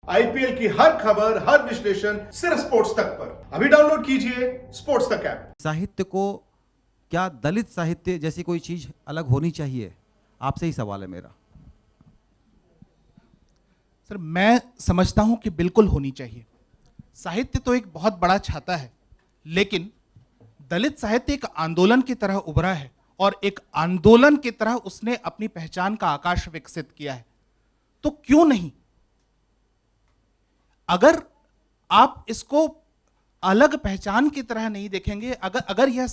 IPL की हर खबर, हर विश्लेषण सिर्फ स्पोर्ट्स तक पर। अभी डाउनलोड कीजिए स्पोर्ट्स तक ऐप। साहित्य को क्या दलित साहित्य जैसी कोई चीज अलग होनी चाहिए? आपसे ही सवाल है मेरा। सर, मैं समझता हूं कि बिल्कुल होनी चाहिए। साहित्य तो एक बहुत बड़ा छाता है, लेकिन दलित साहित्य एक आंदोलन की तरह उभरा है और एक आंदोलन की तरह उसने अपनी पहचान का आकाश विकसित किया है। तो क्यों नहीं, अगर आप इसको अलग पहचान की तरह नहीं देखेंगे, अगर यह,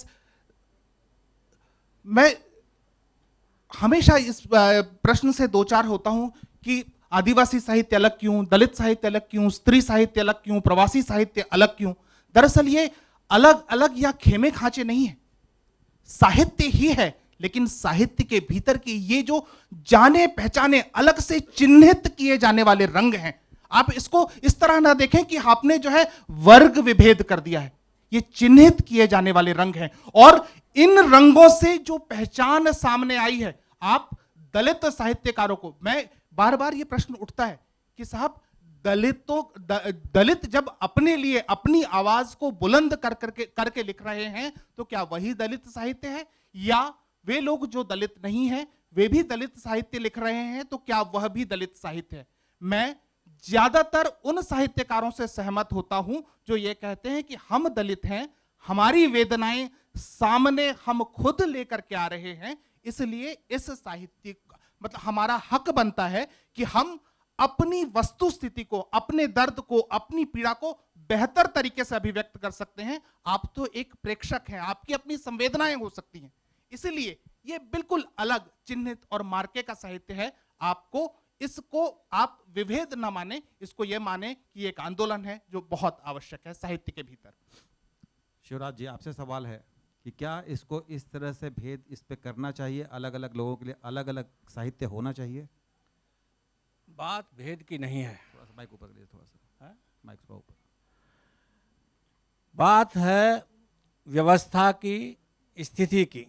मैं हमेशा इस प्रश्न से दो चार होता हूं कि आदिवासी साहित्य अलग क्यों, दलित साहित्य अलग क्यों, स्त्री साहित्य अलग क्यों, प्रवासी साहित्य अलग क्यों। दरअसल ये अलग अलग या खेमे खांचे नहीं है, साहित्य ही है, लेकिन साहित्य के भीतर की ये जो जाने पहचाने अलग से चिन्हित किए जाने वाले रंग हैं, आप इसको इस तरह ना देखें कि आपने जो है वर्ग विभेद कर दिया है। ये चिन्हित किए जाने वाले रंग हैं और इन रंगों से जो पहचान सामने आई है, आप दलित साहित्यकारों को, मैं बार बार ये प्रश्न उठता है कि साहब, दलित जब अपने लिए अपनी आवाज को बुलंद करके लिख रहे हैं, तो क्या वही दलित साहित्य है? या वे लोग जो दलित नहीं हैं वे भी दलित साहित्य लिख रहे हैं, तो क्या वह भी दलित साहित्य है? मैं ज्यादातर उन साहित्यकारों से सहमत होता हूं जो ये कहते हैं कि हम दलित हैं, हमारी वेदनाएं सामने हम खुद लेकर के आ रहे हैं, इसलिए इस साहित्य मतलब हमारा हक बनता है कि हम अपनी वस्तु स्थिति को, अपने दर्द को, अपनी पीड़ा को बेहतर तरीके से अभिव्यक्त कर सकते हैं। आप तो एक प्रेक्षक हैं, आपकी अपनी संवेदनाएं हो सकती हैं, इसलिए यह बिल्कुल अलग चिन्हित और मार्के का साहित्य है। आपको इसको आप विभेद न माने, इसको यह माने कि एक आंदोलन है जो बहुत आवश्यक है साहित्य के भीतर। शिवराज जी, आपसे सवाल है कि क्या इसको इस तरह से भेद इस पे करना चाहिए, अलग अलग लोगों के लिए अलग अलग साहित्य होना चाहिए? बात भेद की नहीं है, थोड़ा सा माइक ऊपर करिए, थोड़ा सा माइक थोड़ा ऊपर। बात है व्यवस्था की, स्थिति की।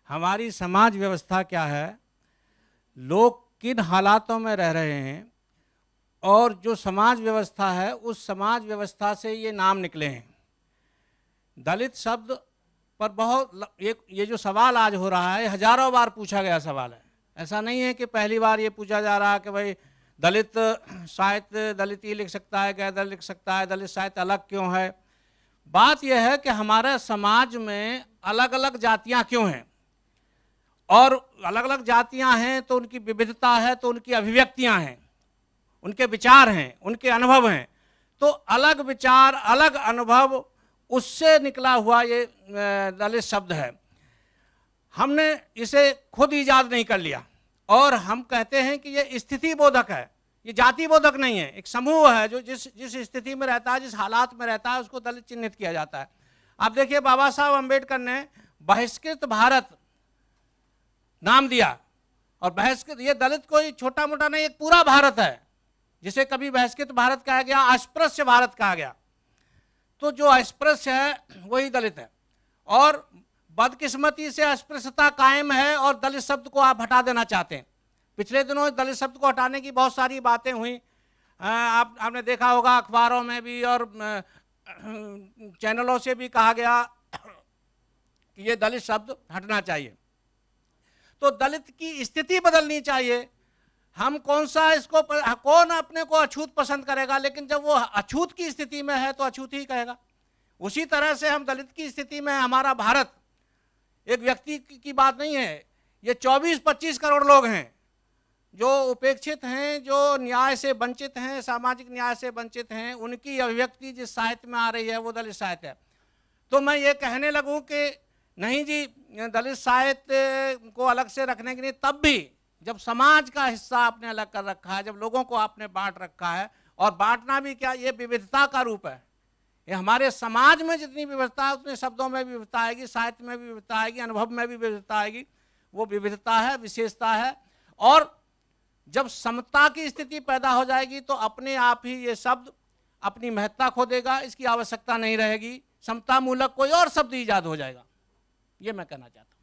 हमारी समाज व्यवस्था क्या है, लोग किन हालातों में रह रहे हैं, और जो समाज व्यवस्था है उस समाज व्यवस्था से ये नाम निकले हैं। दलित शब्द पर बहुत ये जो सवाल आज हो रहा है, हजारों बार पूछा गया सवाल है। ऐसा नहीं है कि पहली बार ये पूछा जा रहा है कि भाई दलित साहित्य दलित ही लिख सकता है, गैर दलित लिख सकता है, दलित साहित्य अलग क्यों है। बात यह है कि हमारे समाज में अलग अलग जातियां क्यों हैं, और अलग अलग जातियां हैं तो उनकी विविधता है, तो उनकी अभिव्यक्तियां हैं, उनके विचार हैं, उनके अनुभव हैं। तो अलग विचार, अलग अनुभव, उससे निकला हुआ ये दलित शब्द है। हमने इसे खुद इजाद नहीं कर लिया, और हम कहते हैं कि ये स्थिति बोधक है, ये जाति बोधक नहीं है। एक समूह है जो जिस स्थिति में रहता है, जिस हालात में रहता है, उसको दलित चिन्हित किया जाता है। आप देखिए, बाबा साहब अम्बेडकर ने बहिष्कृत भारत नाम दिया, और बहिष्कृत, ये दलित कोई छोटा मोटा नहीं, एक पूरा भारत है, जिसे कभी बहिष्कृत भारत कहा गया, अस्पृश्य भारत कहा गया। तो जो अस्पृश्य है वही दलित है, और बदकिस्मती से अस्पृश्यता कायम है और दलित शब्द को आप हटा देना चाहते हैं। पिछले दिनों दलित शब्द को हटाने की बहुत सारी बातें हुई, आपने देखा होगा, अखबारों में भी और चैनलों से भी कहा गया कि ये दलित शब्द हटना चाहिए। तो दलित की स्थिति बदलनी चाहिए। हम कौन अपने को अछूत पसंद करेगा, लेकिन जब वो अछूत की स्थिति में है तो अछूत ही कहेगा। उसी तरह से हम दलित की स्थिति में, हमारा भारत एक व्यक्ति की बात नहीं है, ये 24-25 करोड़ लोग हैं जो उपेक्षित हैं, जो न्याय से वंचित हैं, सामाजिक न्याय से वंचित हैं। उनकी अभिव्यक्ति जिस साहित्य में आ रही है वो दलित साहित्य है। तो मैं ये कहने लगूं कि नहीं जी, दलित साहित्य को अलग से रखने के लिए, तब भी जब समाज का हिस्सा आपने अलग कर रखा है, जब लोगों को आपने बांट रखा है, और बांटना भी क्या, ये विविधता का रूप है। ये हमारे समाज में जितनी विविधता है उतने शब्दों में भी विविधता आएगी, साहित्य में भी विविधता आएगी, अनुभव में भी विविधता आएगी। वो विविधता है, विशेषता है। और जब समता की स्थिति पैदा हो जाएगी तो अपने आप ही ये शब्द अपनी महत्ता खो देगा, इसकी आवश्यकता नहीं रहेगी, समता मूलक कोई और शब्द ईजाद हो जाएगा। ये मैं कहना चाहता हूं।